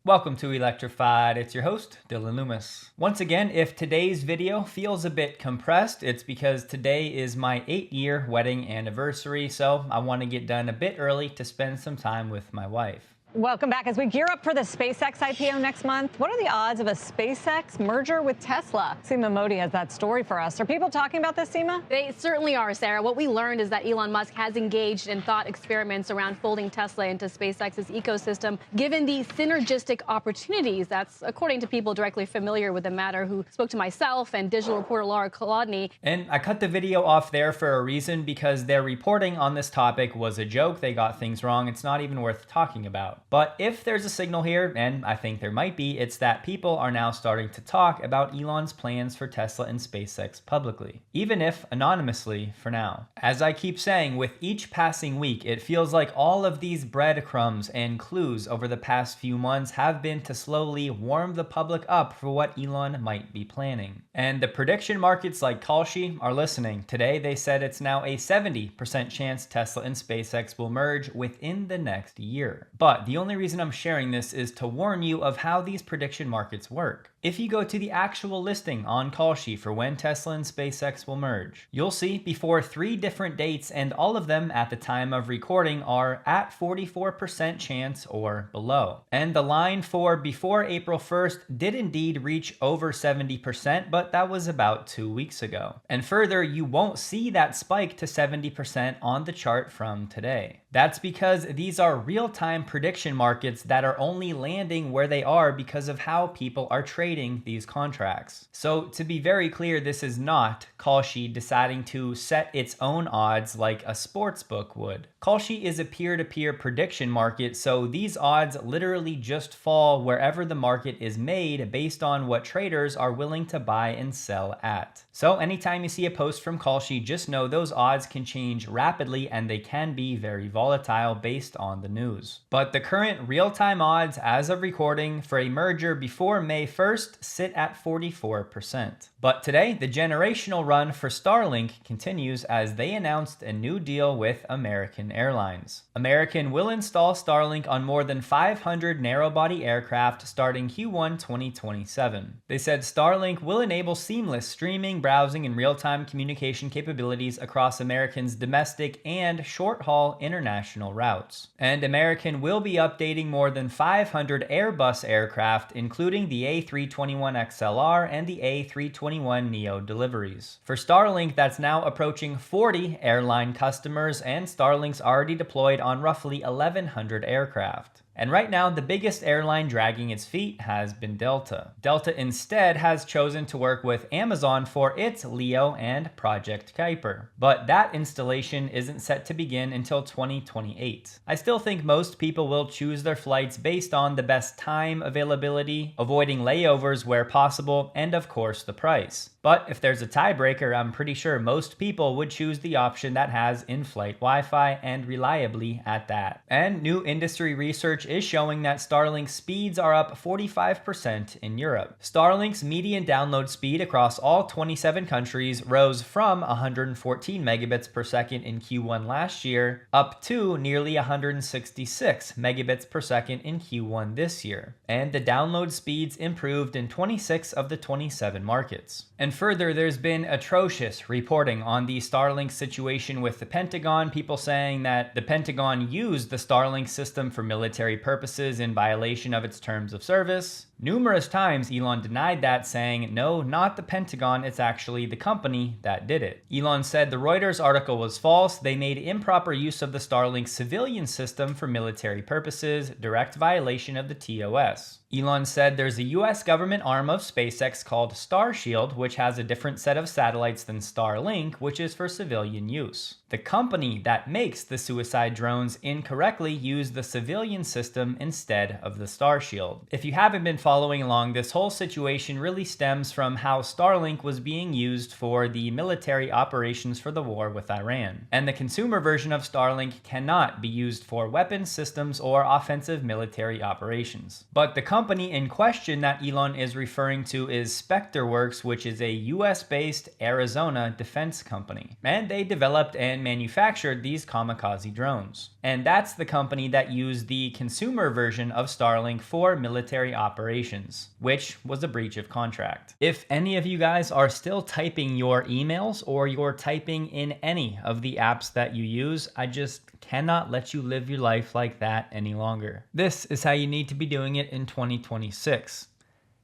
Welcome to Electrified. It's your host, Dylan Loomis. Once again, if today's video feels a bit compressed, it's because today is my 8-year wedding anniversary, so I want to get done a bit early to spend some time with my wife. Welcome back. As we gear up for the SpaceX IPO next month, what are the odds of a SpaceX merger with Tesla? Seema Modi has that story for us. Are people talking about this, Seema? They certainly are, Sarah. What we learned is that Elon Musk has engaged in thought experiments around folding Tesla into SpaceX's ecosystem, given the synergistic opportunities. That's according to people directly familiar with the matter who spoke to myself and digital reporter Laura Kolodny. And I cut the video off there for a reason, because their reporting on this topic was a joke. They got things wrong. It's not even worth talking about. But if there's a signal here, and I think there might be, it's that people are now starting to talk about Elon's plans for Tesla and SpaceX publicly, even if anonymously for now. As I keep saying, with each passing week, it feels like all of these breadcrumbs and clues over the past few months have been to slowly warm the public up for what Elon might be planning. And the prediction markets like Kalshi are listening. Today, they said it's now a 70% chance Tesla and SpaceX will merge within the next year. But the only reason I'm sharing this is to warn you of how these prediction markets work. If you go to the actual listing on Kalshi for when Tesla and SpaceX will merge, you'll see before 3 different dates, and all of them at the time of recording are at 44% chance or below. And the line for before April 1st did indeed reach over 70%, but that was about 2 weeks ago. And further, you won't see that spike to 70% on the chart from today. That's because these are real-time prediction markets that are only landing where they are because of how people are trading these contracts. So to be very clear, this is not Kalshi deciding to set its own odds like a sports book would. Kalshi is a peer-to-peer prediction market, so these odds literally just fall wherever the market is made based on what traders are willing to buy and sell at. So anytime you see a post from Kalshi, just know those odds can change rapidly and they can be very volatile based on the news. But the current real-time odds as of recording for a merger before May 1st sit at 44%. But today, the generational run for Starlink continues as they announced a new deal with American Airlines. American will install Starlink on more than 500 narrow-body aircraft starting Q1 2027. They said Starlink will enable seamless streaming, browsing, and real-time communication capabilities across American's domestic and short-haul international routes. And American will be updating more than 500 Airbus aircraft, including the A321XLR and the A321neo deliveries. For Starlink, that's now approaching 40 airline customers, and Starlink's already deployed on roughly 1,100 aircraft. And right now, the biggest airline dragging its feet has been Delta. Delta instead has chosen to work with Amazon for its LEO and Project Kuiper. But that installation isn't set to begin until 2028. I still think most people will choose their flights based on the best time availability, avoiding layovers where possible, and of course the price. But if there's a tiebreaker, I'm pretty sure most people would choose the option that has in-flight Wi-Fi, and reliably at that. And new industry research is showing that Starlink's speeds are up 45% in Europe. Starlink's median download speed across all 27 countries rose from 114 megabits per second in Q1 last year up to nearly 166 megabits per second in Q1 this year. And the download speeds improved in 26 of the 27 markets. And further, there's been atrocious reporting on the Starlink situation with the Pentagon, people saying that the Pentagon used the Starlink system for military purposes in violation of its terms of service. Numerous times Elon denied that, saying, no, not the Pentagon, it's actually the company that did it. Elon said the Reuters article was false. They made improper use of the Starlink civilian system for military purposes, direct violation of the TOS. Elon said there's a US government arm of SpaceX called Starshield, which has a different set of satellites than Starlink, which is for civilian use. The company that makes the suicide drones incorrectly used the civilian system instead of the Starshield. If you haven't been following along, this whole situation really stems from how Starlink was being used for the military operations for the war with Iran. And the consumer version of Starlink cannot be used for weapons systems or offensive military operations. But the company in question that Elon is referring to is SpectreWorks, which is a US-based Arizona defense company. And they developed and and manufactured these kamikaze drones. And that's the company that used the consumer version of Starlink for military operations, which was a breach of contract. If any of you guys are still typing your emails or you're typing in any of the apps that you use, I just cannot let you live your life like that any longer. This is how you need to be doing it in 2026.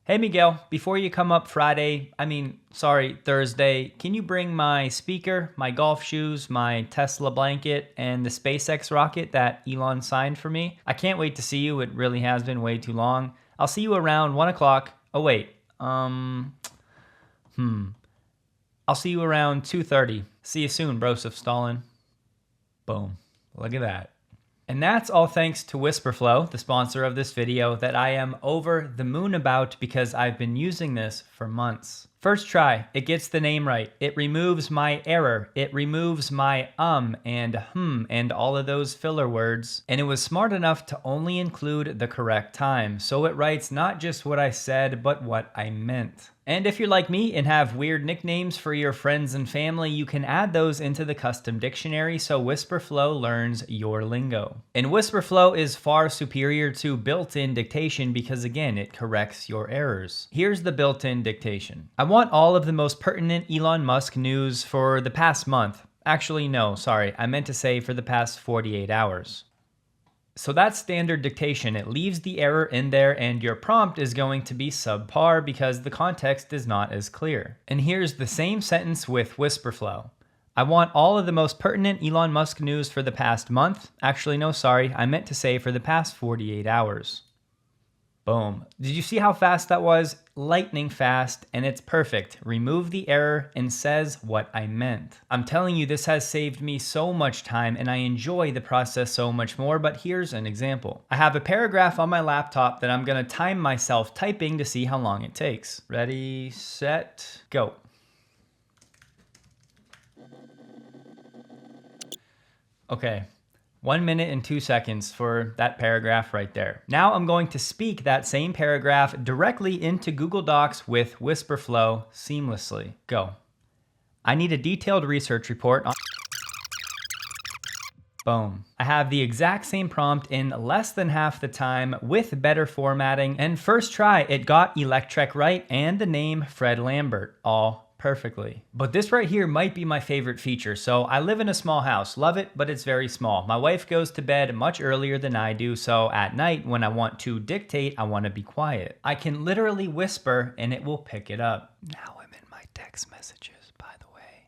Hey Miguel, before you come up Thursday, can you bring my speaker, my golf shoes, my Tesla blanket, and the SpaceX rocket that Elon signed for me? I can't wait to see you. It really has been way too long. I'll see you around 1 o'clock. Oh wait, I'll see you around 2:30. See you soon, Broseph Stalin. Boom. Look at that. And that's all thanks to Whisperflow, the sponsor of this video, that I am over the moon about because I've been using this for months. First try, it gets the name right. It removes my error. It removes my and all of those filler words. And it was smart enough to only include the correct time. So it writes not just what I said, but what I meant. And if you're like me and have weird nicknames for your friends and family, you can add those into the custom dictionary so Whisperflow learns your lingo. And Whisperflow is far superior to built-in dictation because again, it corrects your errors. Here's the built-in dictation. I want all of the most pertinent Elon Musk news for the past month. Actually, no, sorry, I meant to say for the past 48 hours. So that's standard dictation. It leaves the error in there and your prompt is going to be subpar because the context is not as clear. And here's the same sentence with Whisperflow. I want all of the most pertinent Elon Musk news for the past month. Actually, no, sorry, I meant to say for the past 48 hours. Boom. Did you see how fast that was? Lightning fast, and it's perfect. Remove the error and says what I meant. I'm telling you, this has saved me so much time and I enjoy the process so much more, but here's an example. I have a paragraph on my laptop that I'm gonna time myself typing to see how long it takes. Ready, set, go. Okay. 1 minute and 2 seconds for that paragraph right there. Now I'm going to speak that same paragraph directly into Google Docs with Whisperflow seamlessly. Go. I need a detailed research report on... Boom. I have the exact same prompt in less than half the time with better formatting, and first try it got Electric right and the name Fred Lambert all perfectly. But this right here might be my favorite feature. So I live in a small house, love it, but it's very small. My wife goes to bed much earlier than I do, so at night when I want to dictate, I want to be quiet. I can literally whisper and it will pick it up. Now I'm in my text messages, by the way.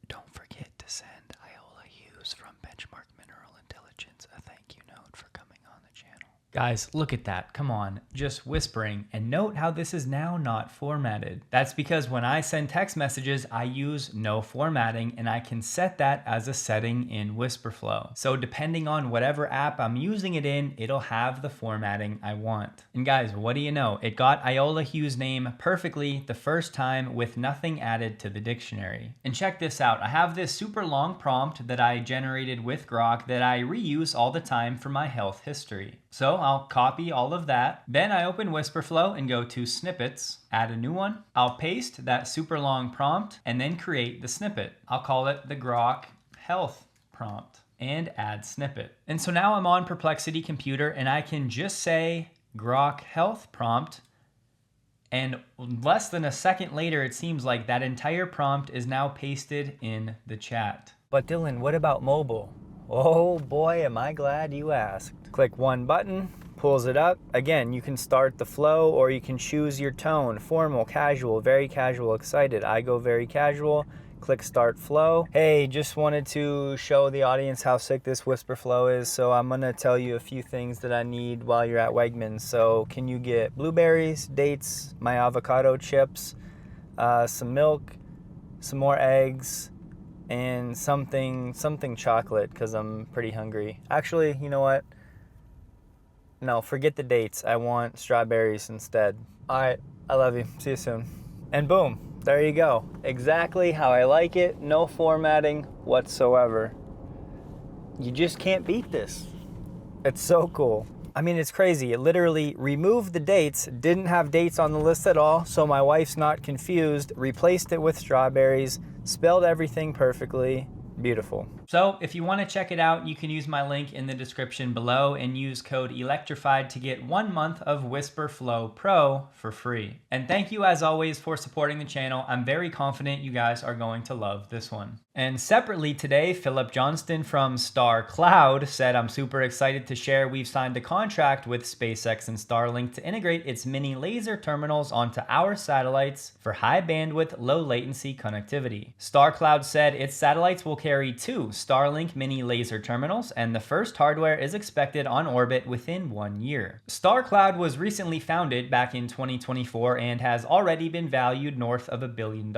Don't forget to send Iola Hughes from Benchmark Mineral Intelligence a thank you note for coming on the channel. Guys, look at that. Come on, just whispering. And note how this is now not formatted. That's because when I send text messages, I use no formatting and I can set that as a setting in Whisperflow. So depending on whatever app I'm using it in, it'll have the formatting I want. And guys, what do you know? It got Iola Hughes' name perfectly the first time with nothing added to the dictionary. And check this out. I have this super long prompt that I generated with Grok that I reuse all the time for my health history. So I'll copy all of that. Then I open Whisperflow and go to snippets, add a new one. I'll paste that super long prompt and then create the snippet. I'll call it the Grok health prompt and add snippet. And so now I'm on Perplexity Computer and I can just say Grok health prompt. And less than a second later, it seems like that entire prompt is now pasted in the chat. But Dylan, what about mobile? Oh boy, am I glad you asked. Click one button, pulls it up. Again, you can start the flow or you can choose your tone, formal, casual, very casual, excited. I go very casual, click start flow. Hey, just wanted to show the audience how sick this Whisperflow is. So I'm gonna tell you a few things that I need while you're at Wegmans. So can you get blueberries, dates, my avocado chips, some milk, some more eggs, and something chocolate because I'm pretty hungry. Actually, you know what? No, forget the dates. I want strawberries instead. All right, I love you. See you soon. And boom, there you go. Exactly how I like it. No formatting whatsoever. You just can't beat this. It's so cool. I mean, it's crazy. It literally removed the dates, didn't have dates on the list at all, so my wife's not confused, replaced it with strawberries, spelled everything perfectly. Beautiful. So if you want to check it out, you can use my link in the description below and use code Electrified to get 1 month of Whisper Flow Pro for free. And thank you as always for supporting the channel. I'm very confident you guys are going to love this one. And separately today, Philip Johnston from Star Cloud said, I'm super excited to share we've signed a contract with SpaceX and Starlink to integrate its mini laser terminals onto our satellites for high bandwidth, low latency connectivity. Star Cloud said its satellites will carry 2 Starlink mini laser terminals, and the first hardware is expected on orbit within 1 year. Star Cloud was recently founded back in 2024 and has already been valued north of $1 billion.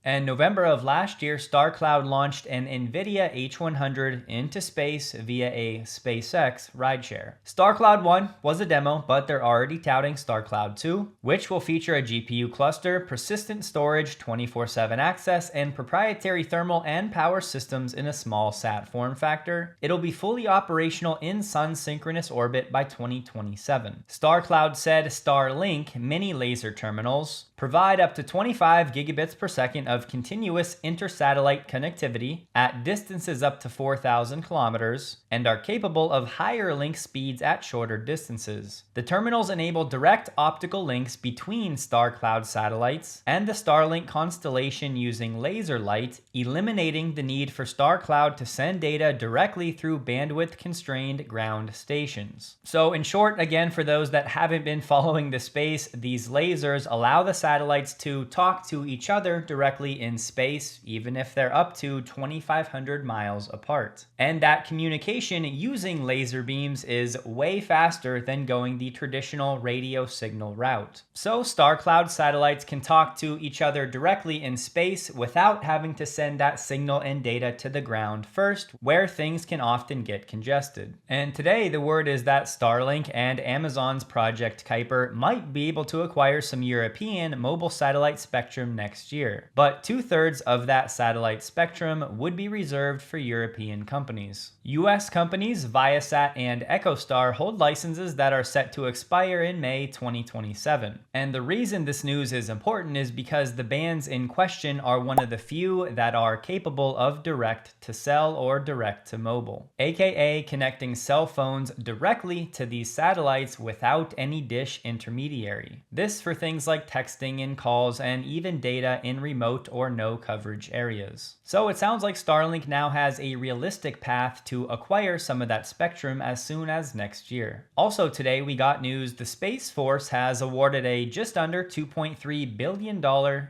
And November of last year, Star Cloud launched an NVIDIA H100 into space via a SpaceX rideshare. Star Cloud 1 was a demo, but they're already touting Star Cloud 2, which will feature a GPU cluster, persistent storage, 24/7 access, and proprietary thermal and power systems in a small sat form factor. It'll be fully operational in sun synchronous orbit by 2027. Star Cloud said Starlink mini laser terminals provide up to 25 gigabits per second of continuous intersatellite connectivity at distances up to 4,000 kilometers and are capable of higher link speeds at shorter distances. The terminals enable direct optical links between Star Cloud satellites and the Starlink constellation using laser light, eliminating the need for Star Cloud to send data directly through bandwidth-constrained ground stations. So in short, again, for those that haven't been following the space, these lasers allow the satellites to talk to each other directly in space, even if they're up to 2,500 miles apart. And that communication using laser beams is way faster than going the traditional radio signal route. So Star Cloud satellites can talk to each other directly in space without having to send that signal and data to the ground first, where things can often get congested. And today the word is that Starlink and Amazon's Project Kuiper might be able to acquire some European mobile satellite spectrum next year, but 2/3 of that satellite spectrum would be reserved for European companies. US companies Viasat and EchoStar hold licenses that are set to expire in May 2027. And the reason this news is important is because the bands in question are one of the few that are capable of direct to cell or direct to mobile, aka connecting cell phones directly to these satellites without any dish intermediary. This for things like texting and calls and even data in remote or no coverage areas. So it sounds like Starlink now has a realistic path to acquire some of that spectrum as soon as next year. Also today we got news the Space Force has awarded a just under $2.3 billion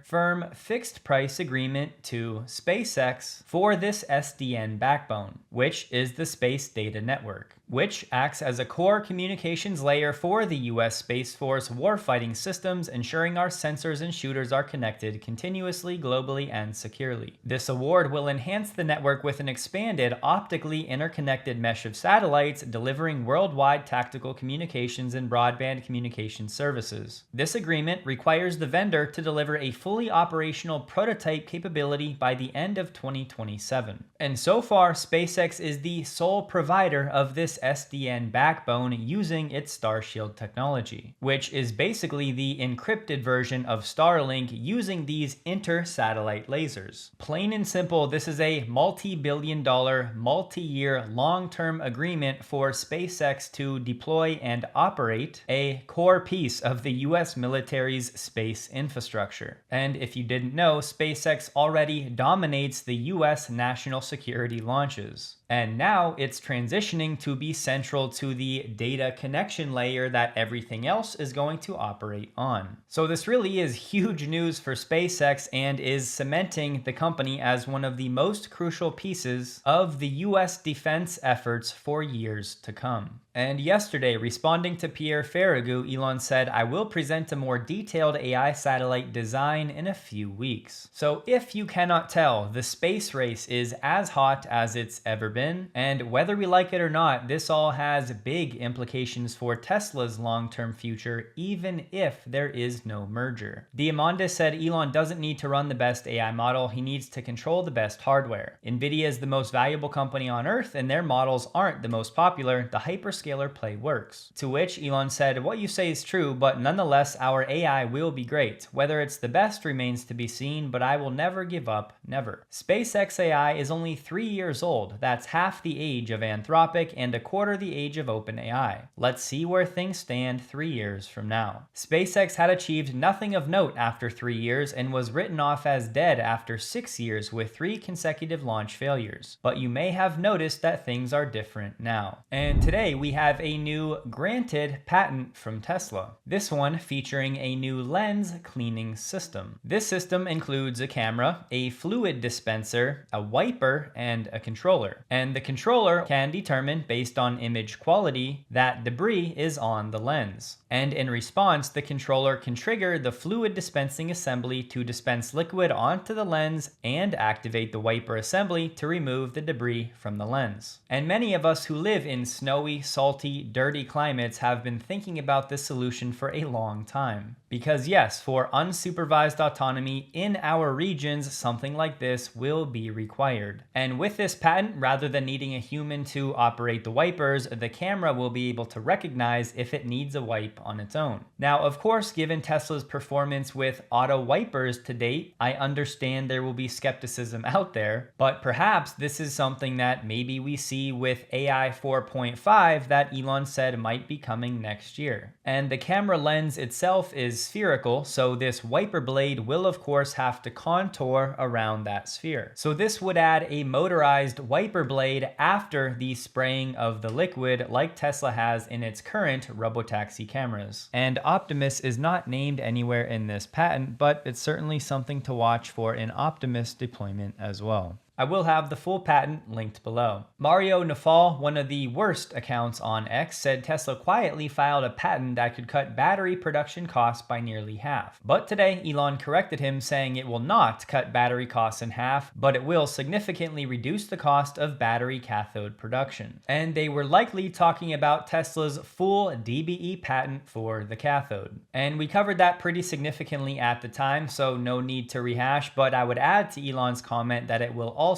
firm fixed price agreement to SpaceX for this SDN backbone, which is the Space Data Network, which acts as a core communications layer for the US Space Force warfighting systems, ensuring our sensors and shooters are connected continuously, globally, and securely. This award will enhance the network with an expanded, optically interconnected mesh of satellites, delivering worldwide tactical communications and broadband communication services. This agreement requires the vendor to deliver a fully operational prototype capability by the end of 2027. And so far, SpaceX is the sole provider of this SDN backbone using its Starshield technology, which is basically the encrypted version of Starlink using these inter-satellite lasers. Plain and simple, this is a multi-billion-dollar, multi-year, long-term agreement for SpaceX to deploy and operate a core piece of the US military's space infrastructure. And if you didn't know, SpaceX already dominates the US national security launches. And now it's transitioning to be central to the data connection layer that everything else is going to operate on. So this really is huge news for SpaceX and is cementing the company as one of the most crucial pieces of the US defense efforts for years to come. And yesterday, responding to Pierre Ferragu, Elon said, "I will present a more detailed AI satellite design in a few weeks." So if you cannot tell, the space race is as hot as it's ever been. And whether we like it or not, this all has big implications for Tesla's long-term future, even if there is no merger. merger. Diamandis said Elon doesn't need to run the best AI model, he needs to control the best hardware. Nvidia is the most valuable company on earth and their models aren't the most popular, the hyperscaler play works. To which Elon said, what you say is true, but nonetheless our AI will be great. Whether it's the best remains to be seen, but I will never give up, never. SpaceX AI is only 3 years old, that's half the age of Anthropic and a quarter the age of OpenAI. Let's see where things stand 3 years from now. SpaceX had achieved nothing of note after 3 years and was written off as dead after 6 years with 3 consecutive launch failures. But you may have noticed that things are different now. And today we have a new granted patent from Tesla. This one featuring a new lens cleaning system. This system includes a camera, a fluid dispenser, a wiper, and a controller. And the controller can determine, based on image quality, that debris is on the lens. And in response, the controller can trigger the fluid dispensing assembly to dispense liquid onto the lens and activate the wiper assembly to remove the debris from the lens. And many of us who live in snowy, salty, dirty climates have been thinking about this solution for a long time. Because yes, for unsupervised autonomy in our regions, something like this will be required. And with this patent, rather than needing a human to operate the wipers, the camera will be able to recognize if it needs a wipe on its own. Now, of course, given Tesla's performance with auto wipers to date, I understand there will be skepticism out there, but perhaps this is something that maybe we see with AI 4.5 that Elon said might be coming next year. And the camera lens itself is spherical, so this wiper blade will of course have to contour around that sphere. So this would add a motorized wiper blade after the spraying of the liquid like Tesla has in its current robotaxi cameras. And Optimus is not named anywhere in this patent, but it's certainly something to watch for in Optimus deployment as well. I will have the full patent linked below. Mario Nafal, one of the worst accounts on X, said Tesla quietly filed a patent that could cut battery production costs by nearly half. But today, Elon corrected him, saying it will not cut battery costs in half, but it will significantly reduce the cost of battery cathode production. And they were likely talking about Tesla's full DBE patent for the cathode. And we covered that pretty significantly at the time, so no need to rehash, but I would add to Elon's comment that it will also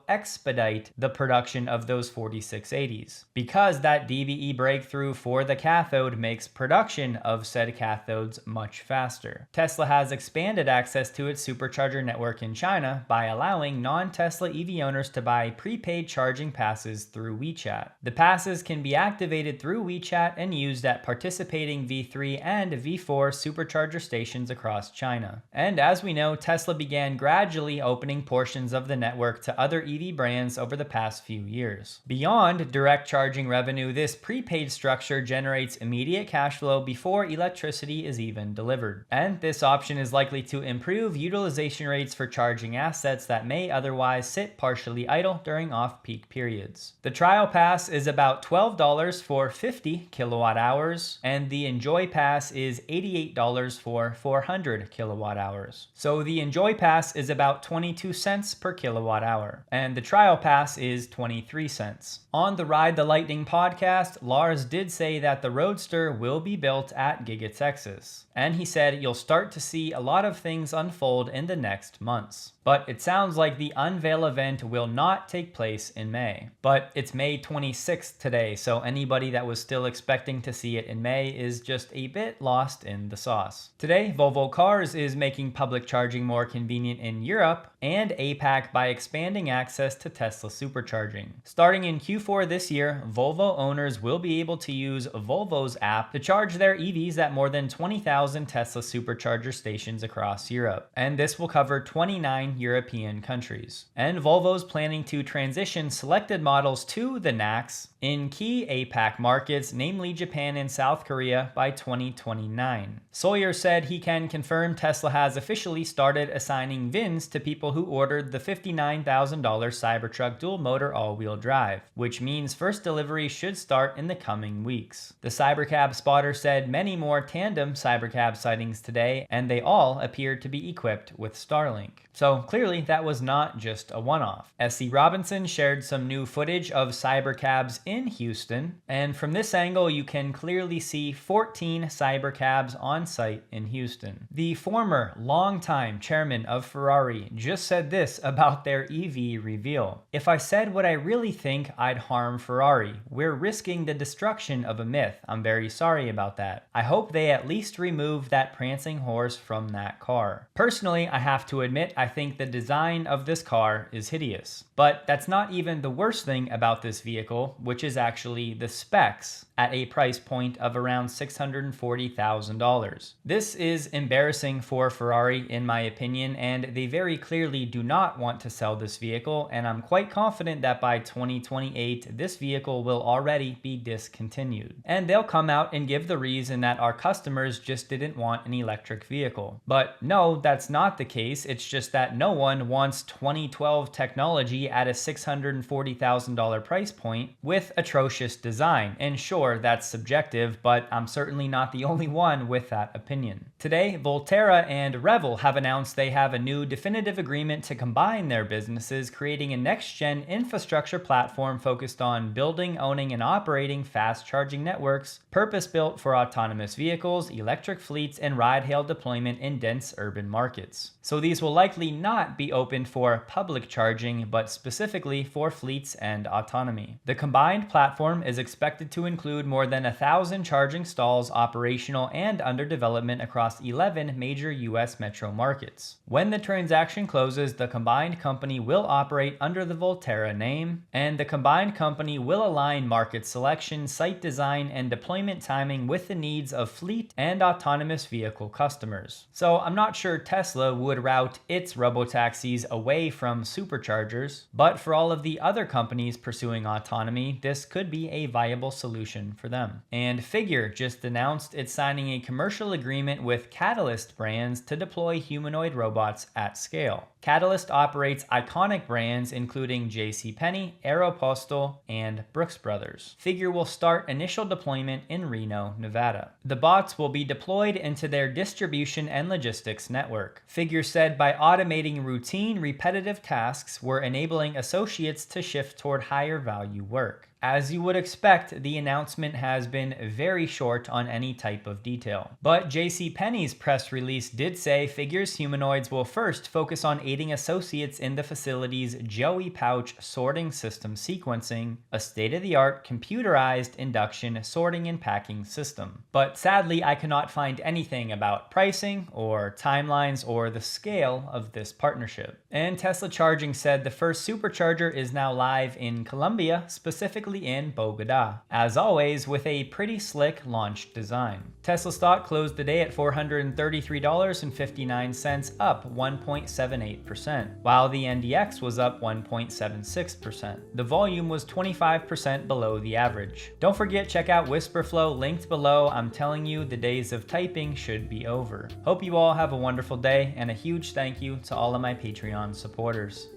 expedite the production of those 4680s, because that DBE breakthrough for the cathode makes production of said cathodes much faster. Tesla has expanded access to its supercharger network in China by allowing non-Tesla EV owners to buy prepaid charging passes through WeChat. The passes can be activated through WeChat and used at participating V3 and V4 supercharger stations across China. And as we know, Tesla began gradually opening portions of the network to other EV brands over the past few years. Beyond direct charging revenue, this prepaid structure generates immediate cash flow before electricity is even delivered. And this option is likely to improve utilization rates for charging assets that may otherwise sit partially idle during off-peak periods. The trial pass is about $12 for 50 kilowatt hours, and the Enjoy Pass is $88 for 400 kilowatt hours. So the Enjoy Pass is about 22 cents per kilowatt hour, and the trial pass is 23 cents. On the Ride the Lightning podcast, Lars did say that the Roadster will be built at Giga Texas, and he said you'll start to see a lot of things unfold in the next months. But it sounds like the unveil event will not take place in May. But it's May 26th today, so anybody that was still expecting to see it in May is just a bit lost in the sauce. Today, Volvo Cars is making public charging more convenient in Europe and APAC by expanding access to Tesla supercharging. Starting in Q4 this year, Volvo owners will be able to use Volvo's app to charge their EVs at more than 20,000 Tesla supercharger stations across Europe. And this will cover 29 European countries. And Volvo's planning to transition selected models to the NACS in key APAC markets, namely Japan and South Korea, by 2029. Sawyer said he can confirm Tesla has officially started assigning VINs to people who ordered the $59,000 Cybertruck dual motor all-wheel drive, which means first delivery should start in the coming weeks. The Cybercab spotter said many more tandem Cybercab sightings today, and they all appeared to be equipped with Starlink. So clearly that was not just a one-off. S.C. Robinson shared some new footage of Cybercab's in Houston, and from this angle you can clearly see 14 cybercabs on site in Houston. The former longtime chairman of Ferrari just said this about their EV reveal. "If I said what I really think, I'd harm Ferrari. We're risking the destruction of a myth. I'm very sorry about that. I hope they at least remove that prancing horse from that car." Personally, I have to admit, I think the design of this car is hideous. But that's not even the worst thing about this vehicle, which is actually the specs at a price point of around $640,000. This is embarrassing for Ferrari in my opinion, and they very clearly do not want to sell this vehicle, and I'm quite confident that by 2028 this vehicle will already be discontinued. And they'll come out and give the reason that our customers just didn't want an electric vehicle. But no, that's not the case. It's just that no one wants 2012 technology at a $640,000 price point with atrocious design. And sure, that's subjective, but I'm certainly not the only one with that opinion. Today, Volterra and Revel have announced they have a new definitive agreement to combine their businesses, creating a next-gen infrastructure platform focused on building, owning, and operating fast charging networks, purpose-built for autonomous vehicles, electric fleets, and ride-hail deployment in dense urban markets. So these will likely not be open for public charging, but specifically for fleets and autonomy. The combined platform is expected to include more than 1,000 charging stalls operational and under development across 11 major US metro markets. When the transaction closes, the combined company will operate under the Volterra name, and the combined company will align market selection, site design, and deployment timing with the needs of fleet and autonomous vehicle customers. So I'm not sure Tesla would route its robotaxis away from superchargers, but for all of the other companies pursuing autonomy, this could be a viable solution for them. And Figure just announced it's signing a commercial agreement with Catalyst Brands to deploy humanoid robots at scale. Catalyst operates iconic brands including JCPenney, Aeropostale, and Brooks Brothers. Figure will start initial deployment in Reno, Nevada. The bots will be deployed into their distribution and logistics network. Figure said by automating routine, repetitive tasks, we're enabling associates to shift toward higher value work. As you would expect, the announcement has been very short on any type of detail. But JCPenney's press release did say Figure's humanoids will first focus on aiding associates in the facility's Joey pouch sorting system sequencing, a state-of-the-art computerized induction sorting and packing system. But sadly, I cannot find anything about pricing or timelines or the scale of this partnership. And Tesla Charging said the first supercharger is now live in Colombia, specifically in Bogota, as always with a pretty slick launch design. Tesla stock closed the day at $433.59, up 1.78%, while the NDX was up 1.76%. The volume was 25% below the average. Don't forget, check out Whisperflow linked below. I'm telling you, the days of typing should be over. Hope you all have a wonderful day, and a huge thank you to all of my Patreon supporters.